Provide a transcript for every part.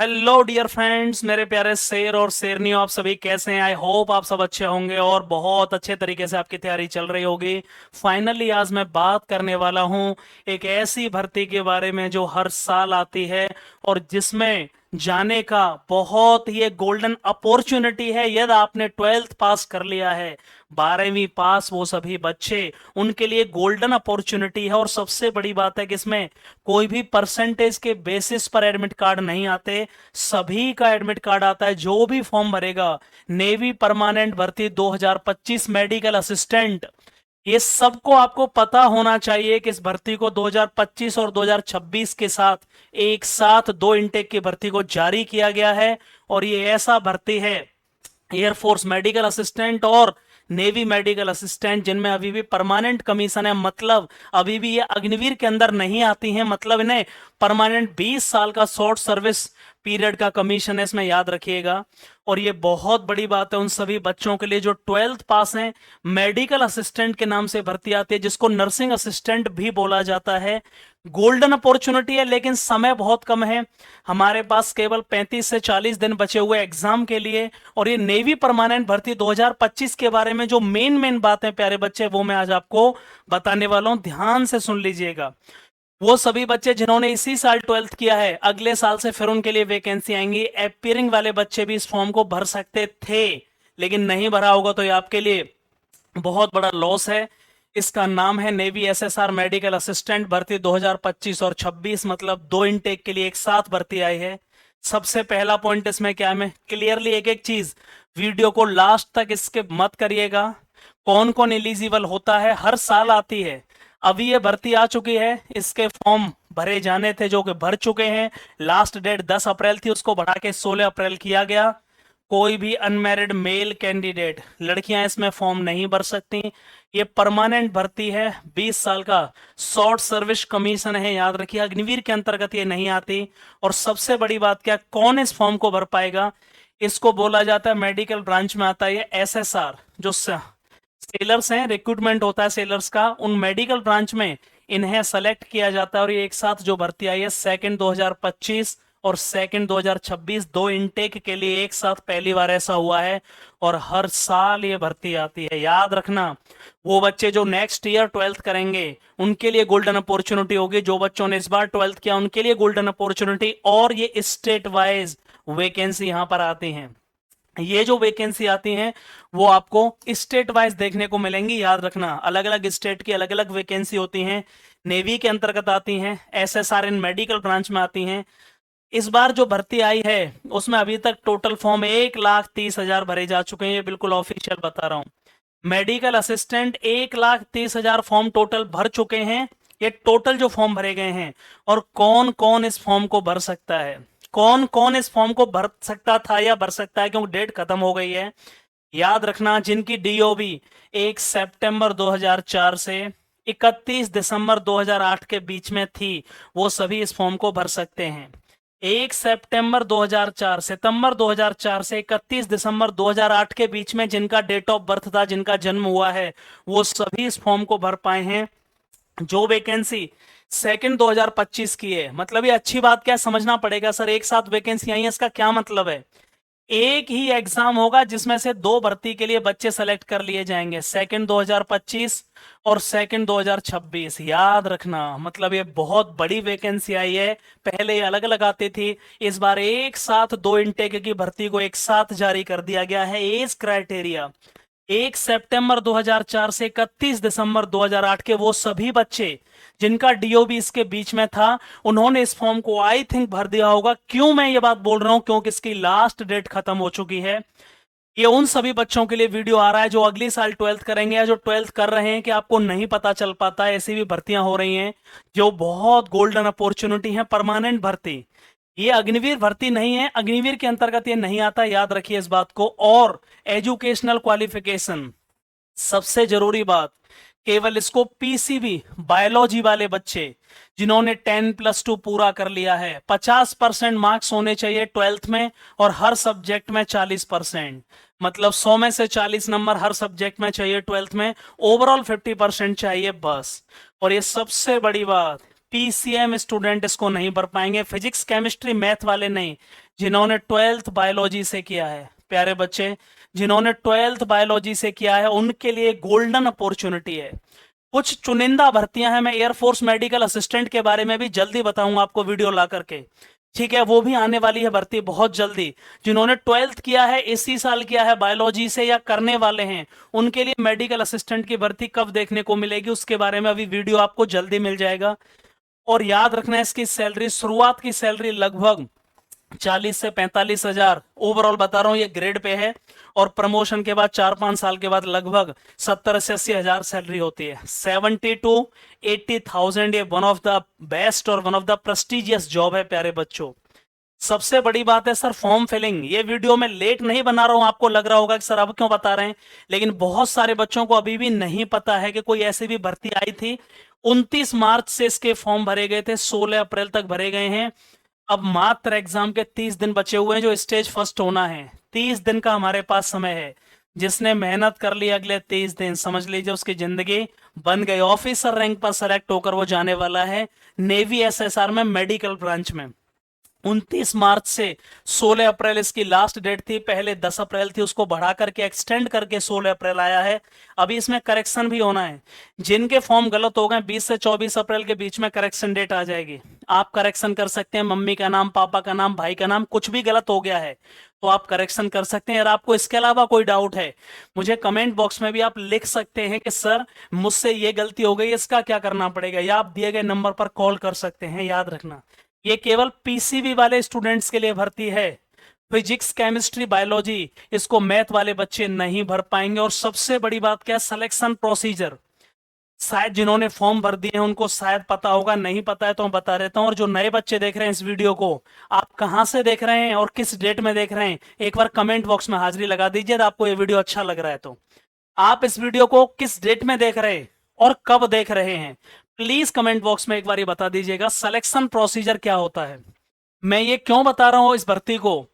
Hello dear friends, मेरे प्यारे शेर और शेरनियों, आप सभी कैसे हैं? आई होप आप सब अच्छे होंगे और बहुत अच्छे तरीके से आपकी तैयारी चल रही होगी। फाइनली आज मैं बात करने वाला हूं एक ऐसी भर्ती के बारे में जो हर साल आती है और जिसमें जाने का बहुत ही एक गोल्डन अपॉर्चुनिटी है। यदि आपने 12th पास कर लिया है, 12वीं पास, वो सभी बच्चे, उनके लिए गोल्डन अपॉर्चुनिटी है। और सबसे बड़ी बात है कि इसमें कोई भी परसेंटेज के बेसिस पर एडमिट कार्ड नहीं आते, सभी का एडमिट कार्ड आता है। जो भी फॉर्म भरेगा, नेवी परमानेंट भर्ती 2025 मेडिकल असिस्टेंट, ये सबको आपको पता होना चाहिए कि इस भर्ती को 2025 और 2026 के साथ एक साथ दो इनटेक की भर्ती को जारी किया गया है। और ये ऐसा भर्ती है, एयरफोर्स मेडिकल असिस्टेंट और नेवी मेडिकल असिस्टेंट, जिनमें अभी भी परमानेंट कमीशन है। मतलब अभी भी ये अग्निवीर के अंदर नहीं आती हैं, मतलब इन्हें परमानेंट 20 साल का शॉर्ट सर्विस पीरियड का कमीशन है, इसमें याद रखिएगा। और ये बहुत बड़ी बात है उन सभी बच्चों के लिए जो 12th पास हैं। मेडिकल असिस्टेंट के नाम से भर्ती आती है, जिसको नर्सिंग असिस्टेंट भी बोला जाता है। गोल्डन अपॉर्चुनिटी है, लेकिन समय बहुत कम है। हमारे पास केवल 35 से 40 दिन बचे हुए एग्जाम के लिए। और ये नेवी परमानेंट भर्ती 2025 के बारे में जो मेन मेन बातें प्यारे बच्चे, वो मैं आज आपको बताने वाला हूं, ध्यान से सुन लीजिएगा। वो सभी बच्चे जिन्होंने इसी साल 12th किया है, अगले साल से फिर उनके लिए वैकेंसी आएंगी। एपियरिंग वाले बच्चे भी इस फॉर्म को भर सकते थे, लेकिन नहीं भरा होगा तो ये आपके लिए बहुत बड़ा लॉस है। इसका नाम है नेवी एसएसआर मेडिकल असिस्टेंट भर्ती 2025 और 26, मतलब दो इनटेक के लिए एक साथ भर्ती आई है। सबसे पहला पॉइंट इसमें क्या है, मैं क्लियरली एक एक चीज, वीडियो को लास्ट तक स्किप मत करिएगा। कौन कौन एलिजिबल होता है, हर साल आती है। अभी ये भर्ती आ चुकी है, इसके फॉर्म भरे जाने थे जो कि भर चुके हैं। लास्ट डेट 10 अप्रैल थी, उसको बढ़ा के 16 अप्रैल किया गया। कोई भी अनमैरिड मेल कैंडिडेट, लड़कियां इसमें फॉर्म नहीं भर सकती। ये परमानेंट भर्ती है, 20 साल का शॉर्ट सर्विस कमीशन है, याद रखिए। अग्निवीर के अंतर्गत ये नहीं आती। और सबसे बड़ी बात क्या, कौन इस फॉर्म को भर पाएगा? इसको बोला जाता है, मेडिकल ब्रांच में आता है एसएसआर। जो सेलर्स हैं, रिक्रूटमेंट होता है सेलर्स का, उन मेडिकल ब्रांच में इन्हें सेलेक्ट किया जाता है। और ये एक साथ जो भर्ती आई है, सेकंड 2025 और सेकंड 2026, दो इनटेक के लिए एक साथ पहली बार ऐसा हुआ है। और हर साल ये भर्ती आती है, याद रखना। वो बच्चे जो नेक्स्ट ईयर 12th करेंगे, उनके लिए गोल्डन अपॉर्चुनिटी होगी। जो बच्चों ने इस बार 12th किया, उनके लिए गोल्डन अपॉर्चुनिटी। और ये स्टेट वाइज वैकेंसी यहां पर आती हैं। ये जो वैकेंसी आती हैं वो आपको स्टेट वाइज देखने को मिलेंगी, याद रखना। अलग अलग स्टेट की अलग अलग वैकेंसी होती हैं। नेवी के अंतर्गत आती हैं, एसएसआर इन मेडिकल ब्रांच में आती हैं। इस बार जो भर्ती आई है, उसमें अभी तक टोटल फॉर्म 1,30,000 भरे जा चुके हैं, ये बिल्कुल ऑफिशियल बता रहा हूं। मेडिकल असिस्टेंट 1,30,000 फॉर्म टोटल भर चुके हैं। ये टोटल जो फॉर्म भरे गए हैं। और कौन कौन इस फॉर्म को भर सकता है, कौन कौन इस फॉर्म को भर सकता था या भर सकता है, क्योंकि डेट खत्म हो गई है। याद रखना, जिनकी डीओबी 1 सितंबर 2004 से 31 दिसंबर 2008 के बीच में थी, वो सभी इस फॉर्म को भर सकते हैं। 1 सितंबर 2004, सितंबर 2004 से 31 दिसंबर 2008 के बीच में जिनका डेट ऑफ बर्थ था, जिनका जन्म हुआ है, वो सभी इस फॉर्म को भर पाए हैं। जो वैकेंसी सेकंड 2025 की है, मतलब ये अच्छी बात क्या समझना पड़ेगा, सर एक साथ वैकेंसी आई है, इसका क्या मतलब है? एक ही एग्जाम होगा जिसमें से दो भर्ती के लिए बच्चे सेलेक्ट कर लिए जाएंगे, सेकंड 2025 और सेकंड 2026। याद रखना, मतलब ये बहुत बड़ी वैकेंसी आई है। पहले ये अलग अलग आती थी, इस बार एक साथ दो इनटेक की भर्ती को एक साथ जारी कर दिया गया है। एज क्राइटेरिया 1 सितंबर 2004 से 31 दिसंबर 2008 के वो सभी बच्चे जिनका डीओबी इसके बीच में था, उन्होंने इस फॉर्म को आई थिंक भर दिया होगा। क्यों मैं ये बात बोल रहा हूं, क्योंकि इसकी लास्ट डेट खत्म हो चुकी है। ये उन सभी बच्चों के लिए वीडियो आ रहा है जो अगली साल 12th करेंगे या जो 12th कर रहे हैं, कि आपको नहीं पता चल पाता है, ऐसी भी भर्तियां हो रही हैं जो बहुत गोल्डन अपॉर्चुनिटी है। परमानेंट भर्ती, ये अग्निवीर भर्ती नहीं है, अग्निवीर के अंतर्गत ये नहीं आता, याद रखिए इस बात को। और एजुकेशनल क्वालिफिकेशन, सबसे जरूरी बात, केवल इसको पीसीबी बायोलॉजी वाले बच्चे जिन्होंने 10+2 पूरा कर लिया है, 50% मार्क्स होने चाहिए 12th में, और हर सब्जेक्ट में 40%, मतलब 100 में से 40 नंबर हर सब्जेक्ट में चाहिए 12th में। ओवरऑल 50% चाहिए बस। और ये सबसे बड़ी बात, पीसीएम स्टूडेंट इसको नहीं भर पाएंगे, फिजिक्स केमिस्ट्री मैथ वाले नहीं। जिन्होंने 12th बायोलॉजी से किया है, प्यारे बच्चे, जिन्होंने 12th बायोलॉजी से किया है उनके लिए गोल्डन अपॉर्चुनिटी है। कुछ चुनिंदा भर्तियां हैं, मैं एयरफोर्स मेडिकल असिस्टेंट के बारे में भी जल्दी बताऊंगा आपको वीडियो ला करके, ठीक है, वो भी आने वाली है भर्ती बहुत जल्दी। जिन्होंने 12th किया है, इसी साल किया है बायोलॉजी से या करने वाले हैं, उनके लिए मेडिकल असिस्टेंट की भर्ती कब देखने को मिलेगी उसके बारे में अभी वीडियो आपको जल्दी मिल जाएगा। और याद रखना है इसकी सैलरी, शुरुआत की सैलरी लगभग 40 से 45 हजार ओवरऑल बता रहा हूं, ये ग्रेड पे है। और प्रमोशन के बाद 4-5 साल के बाद लगभग 70 से 80 हजार सैलरी होती है। 70 to 80,000, ये वन ऑफ द बेस्ट और one of the prestigious job है प्यारे बच्चों। सबसे बड़ी बात है सर फॉर्म फिलिंग, ये वीडियो में लेट नहीं बना रहा हूं, आपको लग रहा होगा कि सर अब क्यों बता रहे हैं, लेकिन बहुत सारे बच्चों को अभी भी नहीं पता है कि कोई ऐसी भी भर्ती आई थी। 29 मार्च से इसके फॉर्म भरे गए थे, 16 अप्रैल तक भरे गए हैं। अब मात्र एग्जाम के 30 दिन बचे हुए हैं जो स्टेज फर्स्ट होना है। 30 दिन का हमारे पास समय है, जिसने मेहनत कर ली अगले 30 दिन समझ लीजिए उसकी जिंदगी बन गई। ऑफिसर रैंक पर सेलेक्ट होकर वो जाने वाला है नेवी एसएसआर में मेडिकल ब्रांच में। 29 मार्च से 16 अप्रैल इसकी लास्ट डेट थी, पहले 10 अप्रैल थी, उसको बढ़ा करके एक्सटेंड करके 16 अप्रैल आया है। अभी इसमें करेक्शन भी होना है, जिनके फॉर्म गलत हो गए 20 से 24 अप्रैल के बीच में करेक्शन डेट आ जाएगी। आप करेक्शन कर सकते हैं, मम्मी का नाम, पापा का नाम, भाई का नाम, कुछ भी गलत हो गया है तो आप करेक्शन कर सकते हैं। अगर आपको इसके अलावा कोई डाउट है मुझे कमेंट बॉक्स में भी आप लिख सकते हैं कि सर मुझसे ये गलती हो गई, इसका क्या करना पड़ेगा, या आप दिए गए नंबर पर कॉल कर सकते हैं। याद रखना ये केवल पीसीबी वाले स्टूडेंट्स के लिए भर्ती है, फिजिक्स केमिस्ट्री बायोलॉजी इसको मैथ वाले बच्चे नहीं भर पाएंगे। और सबसे बड़ी बात क्या है, सिलेक्शन प्रोसीजर, शायद जिन्होंने फॉर्म भर दिए हैं उनको शायद पता होगा, नहीं पता है तो मैं बता देता हूं। और जो नए बच्चे देख रहे हैं इस वीडियो को, आप कहां से देख रहे हैं और किस डेट में देख रहे हैं, एक बार कमेंट बॉक्स में हाजिरी लगा दीजिए। आपको ये वीडियो अच्छा लग रहा है तो आप इस वीडियो को किस डेट में देख रहे हैं और कब देख रहे हैं, प्लीज कमेंट बॉक्स में एक बार ये बता दीजिएगा। सिलेक्शन प्रोसीजर क्या होता है, मैं ये क्यों बता रहा हूं, इस भर्ती को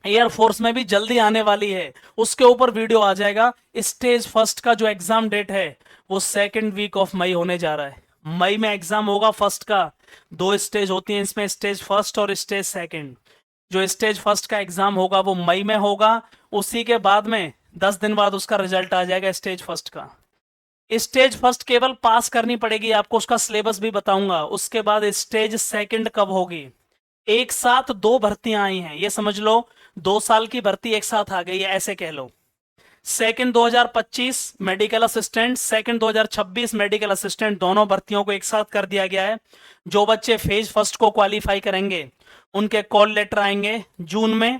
एयरफोर्स में भी जल्दी आने वाली है, उसके ऊपर वीडियो आ जाएगा। स्टेज फर्स्ट का जो एग्जाम डेट है वो 2nd वीक ऑफ मई होने जा रहा है। मई में एग्जाम होगा फर्स्ट का, 2 स्टेज होती हैं इसमें, स्टेज फर्स्ट और स्टेज सेकंड। जो स्टेज फर्स्ट का एग्जाम होगा वो मई में होगा, उसी के बाद में 10 दिन बाद उसका रिजल्ट आ जाएगा स्टेज फर्स्ट का। स्टेज फर्स्ट केवल पास करनी पड़ेगी आपको, उसका सिलेबस भी बताऊंगा। उसके बाद स्टेज सेकंड कब होगी, एक साथ 2 भर्तियां आई हैं, ये समझ लो 2 साल की भर्ती एक साथ आ गई है, ऐसे कह लो। Second 2025 medical assistant, second 2026 medical assistant, दोनों भर्तियों को एक साथ कर दिया गया है। जो बच्चे फेज फर्स्ट को क्वालिफाई करेंगे उनके कॉल लेटर आएंगे जून में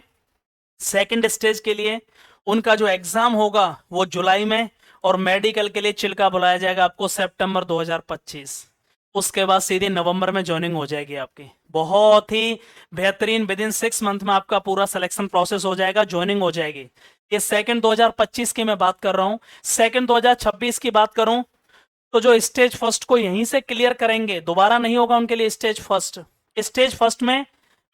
सेकंड स्टेज के लिए, उनका जो एग्जाम होगा वो जुलाई में, और मेडिकल के लिए चिल्का बुलाया जाएगा आपको सितंबर 2025। उसके बाद सीधे नवंबर में ज्वाइनिंग हो जाएगी आपकी। बहुत ही बेहतरीन, विद इन 6 मंथ में आपका पूरा सिलेक्शन प्रोसेस हो जाएगा, ज्वाइनिंग हो जाएगी। ये सेकंड 2025 की मैं बात कर रहा हूं। सेकंड 2026 की बात करूं तो जो स्टेज फर्स्ट को यहीं से क्लियर करेंगे, दोबारा नहीं होगा उनके लिए स्टेज फर्स्ट। स्टेज फर्स्ट में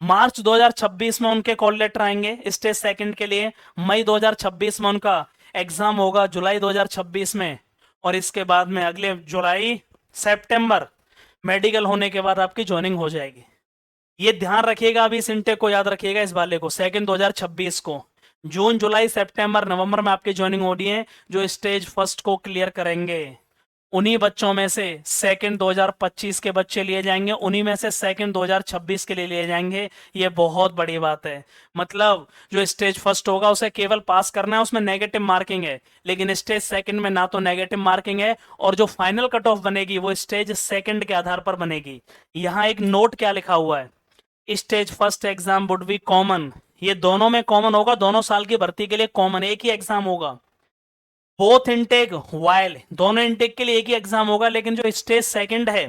मार्च 2026 में उनके कॉल लेटर आएंगे, स्टेज सेकंड के लिए मई 2026 में उनका एग्जाम होगा, जुलाई 2026 में, और इसके बाद में अगले जुलाई सितंबर मेडिकल होने के बाद आपकी ज्वाइनिंग हो जाएगी। ये ध्यान रखिएगा, अभी इस इंटेक को याद रखिएगा, इस वाले को सेकंड 2026 को जून जुलाई सितंबर नवंबर में आपकी ज्वाइनिंग हो रही है। जो स्टेज फर्स्ट को क्लियर करेंगे उन्हीं बच्चों में से सेकंड 2025 के बच्चे लिए जाएंगे, उन्हीं में से सेकंड 2026 के लिए जाएंगे। ये बहुत बड़ी बात है, मतलब जो स्टेज फर्स्ट होगा उसे केवल पास करना है, उसमें नेगेटिव मार्किंग है, लेकिन स्टेज सेकंड में ना तो नेगेटिव मार्किंग है, और जो फाइनल कट ऑफ बनेगी वो स्टेज सेकंड के आधार पर बनेगी। यहाँ एक नोट क्या लिखा हुआ है, stage first exam would be common, ये दोनों में कॉमन होगा, दोनों साल की भर्ती के लिए कॉमन एक ही एग्जाम होगा। बोथ इनटेक वाइल, दोनों इनटेक के लिए एक ही एग्जाम होगा, लेकिन जो स्टेज सेकंड है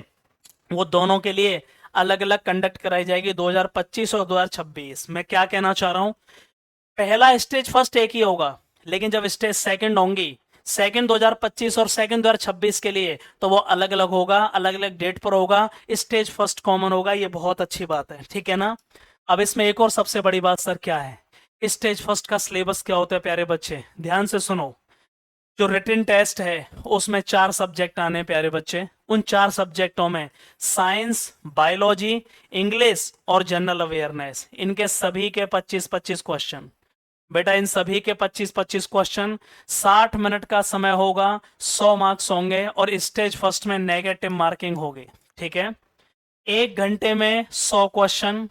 वो दोनों के लिए अलग अलग कंडक्ट कराई जाएगी, 2025 और 2026। मैं क्या कहना चाह रहा हूं, पहला स्टेज फर्स्ट एक ही होगा, लेकिन जब स्टेज सेकंड होंगी, सेकंड 2025 और सेकंड 2026 के लिए, तो वो अलग अलग होगा, अलग अलग डेट पर होगा, स्टेज फर्स्ट कॉमन होगा। ये बहुत अच्छी बात है, ठीक है ना। अब इसमें एक और सबसे बड़ी बात सर क्या है, स्टेज फर्स्ट का सिलेबस क्या होता है प्यारे बच्चे, ध्यान से सुनो। जो रिटन टेस्ट है उसमें 4 सब्जेक्ट आने प्यारे बच्चे। उन 4 सब्जेक्टों में साइंस, बायोलॉजी, इंग्लिश और जनरल अवेयरनेस, इनके सभी के 25-25 क्वेश्चन। बेटा इन सभी के 25-25 क्वेश्चन, 60 मिनट का समय होगा, 100 मार्क्स होंगे और स्टेज फर्स्ट में नेगेटिव मार्किंग होगी। ठीक है, 1 घंटे में 100 क्वेश्चन।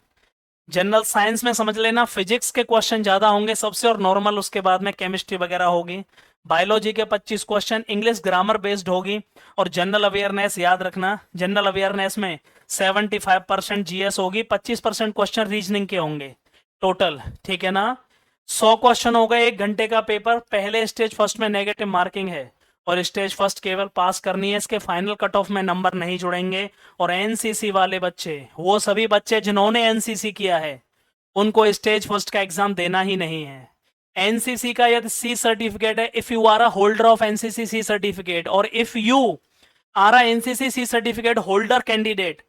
जनरल साइंस में समझ लेना फिजिक्स के क्वेश्चन ज्यादा होंगे सबसे और नॉर्मल, उसके बाद में केमिस्ट्री वगैरह होगी। बायोलॉजी के 25 क्वेश्चन, इंग्लिश ग्रामर बेस्ड होगी। और जनरल अवेयरनेस याद रखना, जनरल अवेयरनेस में 75% जीएस होगी, 25% क्वेश्चन रीजनिंग के होंगे टोटल। ठीक है ना, 100 क्वेश्चन हो गए 1 घंटे का पेपर। पहले स्टेज फर्स्ट में नेगेटिव मार्किंग है और स्टेज फर्स्ट केवल पास करनी है, इसके फाइनल कट ऑफ में नंबर नहीं जुड़ेंगे। और एनसीसी वाले बच्चे, वो सभी बच्चे जिन्होंने एनसीसी किया है, उनको स्टेज फर्स्ट का एग्जाम देना ही नहीं है। एनसीसी का यदि सी सर्टिफिकेट है, if you are a holder of NCC C certificate और if you are a NCC C certificate holder candidate,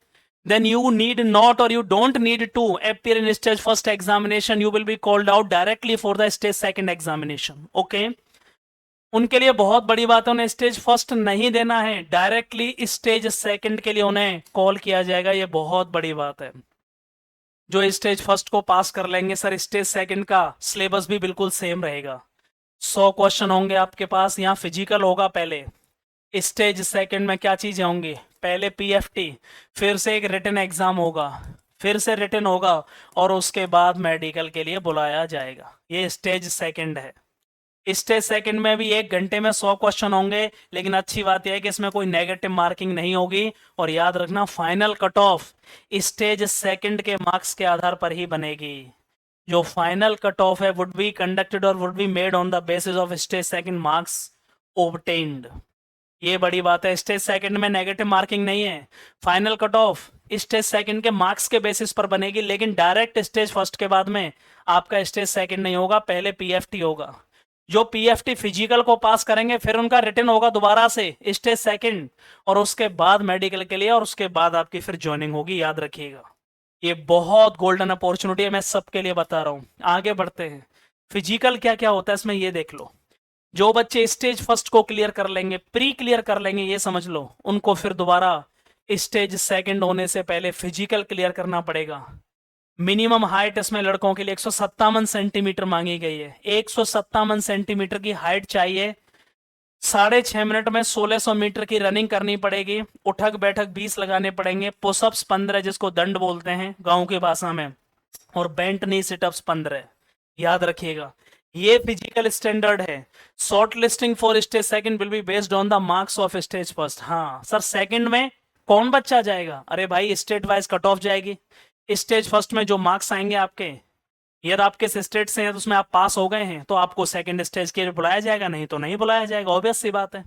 then you need not or you don't need to appear in stage first examination. You will be called out directly for the stage second examination. Okay, उनके लिए बहुत बड़ी बात है, उन्हें stage first नहीं देना है, डायरेक्टली स्टेज सेकंड के लिए उन्हें कॉल किया जाएगा। ये बहुत बड़ी बात है। जो स्टेज फर्स्ट को पास कर लेंगे सर, स्टेज सेकंड का सिलेबस भी बिल्कुल सेम रहेगा। 100 क्वेश्चन होंगे आपके पास। यहाँ फिजिकल होगा पहले, स्टेज सेकंड में क्या चीजें होंगी, पहले पीएफटी, फिर से एक रिटन एग्जाम होगा, फिर से रिटन होगा और उसके बाद मेडिकल के लिए बुलाया जाएगा। ये स्टेज सेकंड है। स्टेज सेकंड में भी 1 घंटे में 100 क्वेश्चन होंगे, लेकिन अच्छी बात यह है कि इसमें कोई नेगेटिव मार्किंग नहीं होगी। और याद रखना final cut off stage second के मार्क्स के आधार पर ही बनेगी। जो फाइनल कट ऑफ है वुड बी कंडक्टेड और would be made on the basis of stage second marks obtained. ये बड़ी बात है, स्टेज सेकंड में नेगेटिव मार्किंग नहीं है। Final cut off stage second के मार्क्स के बेसिस पर बनेगी, लेकिन डायरेक्ट स्टेज फर्स्ट के बाद में आपका स्टेज सेकंड नहीं होगा, पहले पीएफटी होगा। जो पीएफटी फिजिकल को पास करेंगे फिर उनका रिटन होगा दोबारा से स्टेज सेकंड, और उसके बाद मेडिकल के लिए, और उसके बाद आपकी फिर ज्वाइनिंग होगी। याद रखिएगा, ये बहुत गोल्डन अपॉर्चुनिटी है, मैं सबके लिए बता रहा हूं। आगे बढ़ते हैं, फिजिकल क्या क्या होता है इसमें ये देख लो। जो बच्चे स्टेज फर्स्ट को क्लियर कर लेंगे, प्री क्लियर कर लेंगे, ये समझ लो, उनको फिर दोबारा स्टेज सेकंड होने से पहले फिजिकल क्लियर करना पड़ेगा। मिनिमम हाइट इसमें लड़कों के लिए 157 सेंटीमीटर मांगी गई है। 157 सेंटीमीटर की हाइट चाहिए। 6.5 मिनट में 1600 मीटर की रनिंग करनी पड़ेगी। उठक बैठक 20 लगाने पड़ेंगे। पुशअप्स 15, जिसको दंड बोलते हैं गांव की भाषा में, और बेंट नी सिटअप्स 15। याद रखिएगा, ये फिजिकल स्टैंडर्ड है। Short listing for stage second will be based on the marks of stage first. हाँ सर, सेकंड में कौन बच्चा जाएगा? अरे भाई, स्टेट वाइज कट ऑफ जाएगी। स्टेज फर्स्ट में जो मार्क्स आएंगे आपके, यदि आप किस स्टेट से हैं तो उसमें आप पास हो गए हैं तो आपको सेकंड स्टेज के लिए बुलाया जाएगा, नहीं तो नहीं बुलाया जाएगा। ऑब्वियस सी बात है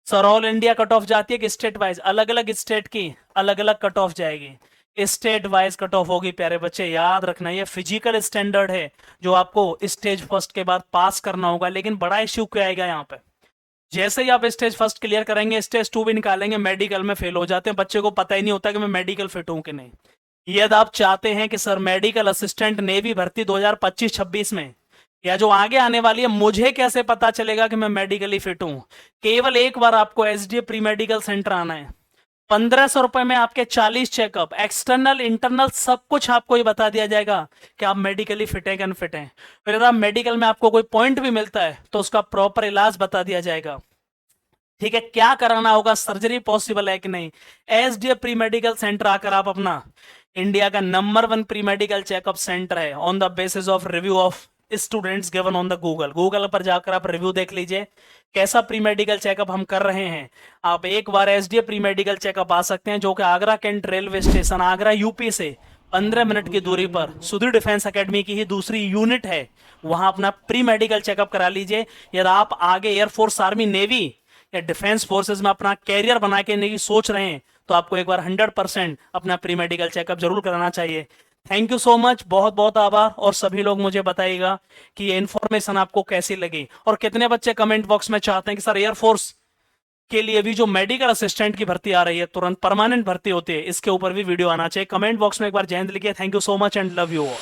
sir. All India cut off जाती है कि स्टेट वाइज? अलग अलग स्टेट की अलग अलग कट ऑफ जाएगी। स्टेट वाइज कट ऑफ होगी प्यारे बच्चे। याद रखना, ये फिजिकल स्टैंडर्ड है जो आपको स्टेज फर्स्ट के बाद पास करना होगा। लेकिन बड़ा इश्यू क्या आएगा यहाँ पे, जैसे ही आप स्टेज फर्स्ट क्लियर करेंगे, स्टेज 2 भी निकालेंगे, मेडिकल में फेल हो जाते हैं। बच्चे को पता ही नहीं होता कि मैं मेडिकल फिट हूं कि नहीं। यदि आप चाहते हैं कि सर मेडिकल असिस्टेंट नेवी भर्ती 2025-26 में या जो आगे आने वाली है, मुझे कैसे पता चलेगा कि मैं मेडिकली फिट हूं? केवल एक बार आपको एसडीए प्री मेडिकल सेंटर आना है। 1500 रुपए में आपके 40 चेकअप, एक्सटर्नल इंटरनल सब कुछ आपको ये बता दिया जाएगा कि आप मेडिकली फिट है कि अनफिट है। फिर यदि आप मेडिकल में आपको कोई पॉइंट भी मिलता है तो उसका प्रॉपर इलाज बता दिया जाएगा। ठीक है, क्या कराना होगा, सर्जरी पॉसिबल है कि नहीं। एसडीए प्री मेडिकल सेंटर आकर आप अपना इंडिया का number 1 pre medical checkup centre है, on the basis of review of students given on the Google पर जाकर आप रिव्यू देख लीजिए कैसा प्री मेडिकल चेकअप हम कर रहे हैं। आप एक बार एसडीए प्री मेडिकल चेकअप आ सकते हैं, जो कि Agra Cantt railway station, Agra UP से 15 मिनट की दूरी पर सुधीर डिफेंस एकेडमी की ही दूसरी यूनिट है। वहां अपना प्री मेडिकल चेकअप करा लीजिए। यदि आप आगे एयरफोर्स, आर्मी, नेवी या डिफेंस फोर्सेज में अपना कैरियर बना के नहीं सोच रहे हैं तो आपको एक बार 100% अपना प्री मेडिकल चेकअप जरूर कराना चाहिए। थैंक यू सो मच, बहुत बहुत आभार। और सभी लोग मुझे बताइएगा कि ये इन्फॉर्मेशन आपको कैसी लगी, और कितने बच्चे कमेंट बॉक्स में चाहते हैं कि सर एयरफोर्स के लिए भी जो मेडिकल असिस्टेंट की भर्ती आ रही है, तुरंत परमानेंट भर्ती होती है, इसके ऊपर भी वीडियो आना चाहिए। कमेंट बॉक्स में एक बार जय हिंद लिखिए। Thank you so much and love you all.